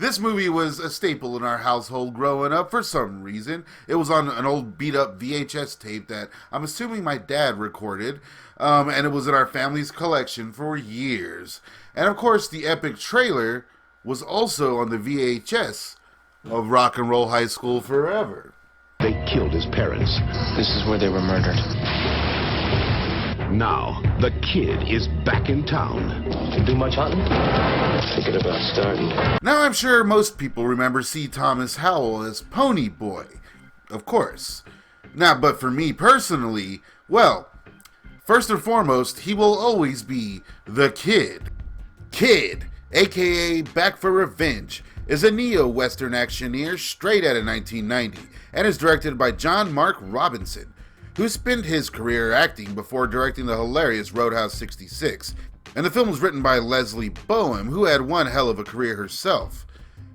This movie was a staple in our household growing up for some reason. It was on an old beat-up VHS tape that I'm assuming my dad recorded, and it was in our family's collection for years. And of course, the epic trailer was also on the VHS of Rock and Roll High School Forever. They killed his parents. This is where they were murdered. Now, the kid is back in town. Do much hunting? Thinking about starting. Now, I'm sure most people remember C. Thomas Howell as Pony Boy. Of course. Now, but for me personally, well, first and foremost, he will always be the Kid. Kid, aka Back for Revenge, is a neo-western actioneer straight out of 1990 and is directed by John Mark Robinson, who spent his career acting before directing the hilarious Roadhouse 66. And the film was written by Leslie Boehm, who had one hell of a career herself.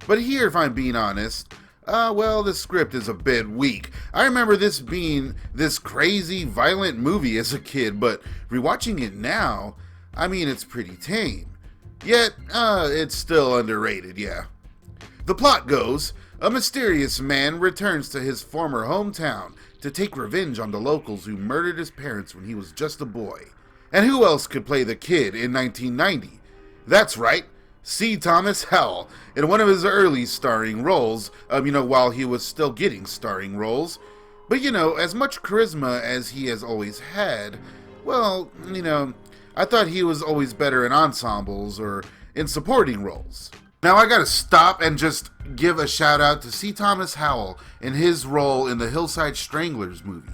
But here, if I'm being honest, well, the script is a bit weak. I remember this being this crazy, violent movie as a kid, but rewatching it now, I mean, it's pretty tame. Yet, it's still underrated, yeah. The plot goes, a mysterious man returns to his former hometown to take revenge on the locals who murdered his parents when he was just a boy. And who else could play the Kid in 1990? That's right, C. Thomas Howell, in one of his early starring roles, while he was still getting starring roles. But as much charisma as he has always had, well, I thought he was always better in ensembles or in supporting roles. Now I gotta stop and just give a shout out to C. Thomas Howell in his role in the Hillside Stranglers movie.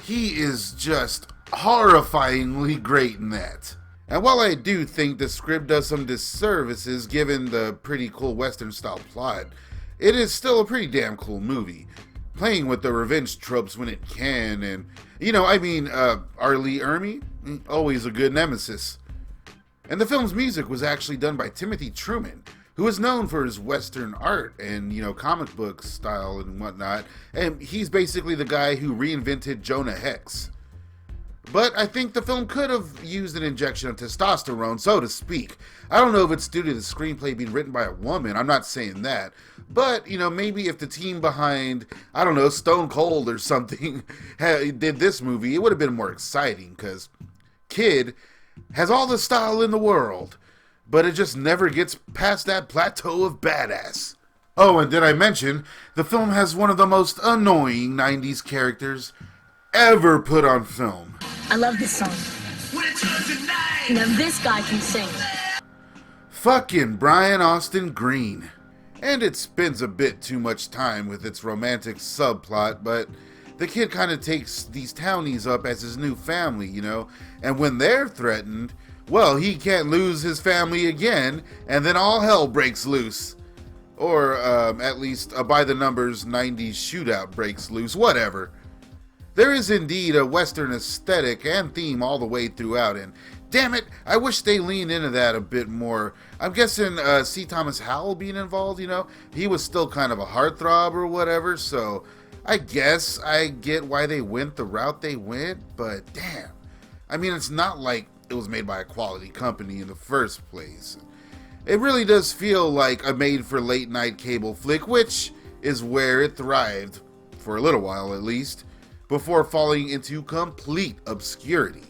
He is just horrifyingly great in that. And while I do think the script does some disservices given the pretty cool Western style plot, it is still a pretty damn cool movie, playing with the revenge tropes when it can, and R. Lee Ermey, always a good nemesis. And the film's music was actually done by Timothy Truman, who is known for his Western art and, comic book style and whatnot. And he's basically the guy who reinvented Jonah Hex. But I think the film could have used an injection of testosterone, so to speak. I don't know if it's due to the screenplay being written by a woman, I'm not saying that. But, maybe if the team behind, Stone Cold or something did this movie, it would have been more exciting, because Kid has all the style in the world, but it just never gets past that plateau of badass. Oh, and did I mention, the film has one of the most annoying 90s characters ever put on film. I love this song. Now this guy can sing. Fucking Brian Austin Green. And it spends a bit too much time with its romantic subplot, but the Kid kind of takes these townies up as his new family, and when they're threatened, well, he can't lose his family again, and then all hell breaks loose. Or, at least, a by the numbers 90s shootout breaks loose, whatever. There is indeed a Western aesthetic and theme all the way throughout, and damn it, I wish they leaned into that a bit more. I'm guessing C. Thomas Howell being involved, he was still kind of a heartthrob or whatever, so I guess I get why they went the route they went, but damn. I mean, it's not like it was made by a quality company in the first place. It really does feel like a made-for-late-night cable flick, which is where it thrived, for a little while at least, before falling into complete obscurity.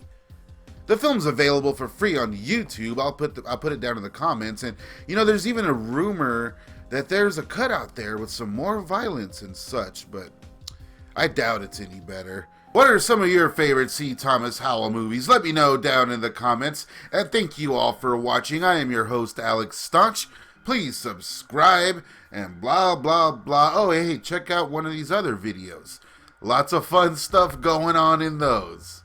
The film's available for free on YouTube. I'll put it down in the comments, and there's even a rumor that there's a cut out there with some more violence and such, but I doubt it's any better. What are some of your favorite C. Thomas Howell movies? Let me know down in the comments, and thank you all for watching. I am your host, Alex Staunch. Please subscribe, and blah, blah, blah. Oh, hey, check out one of these other videos. Lots of fun stuff going on in those.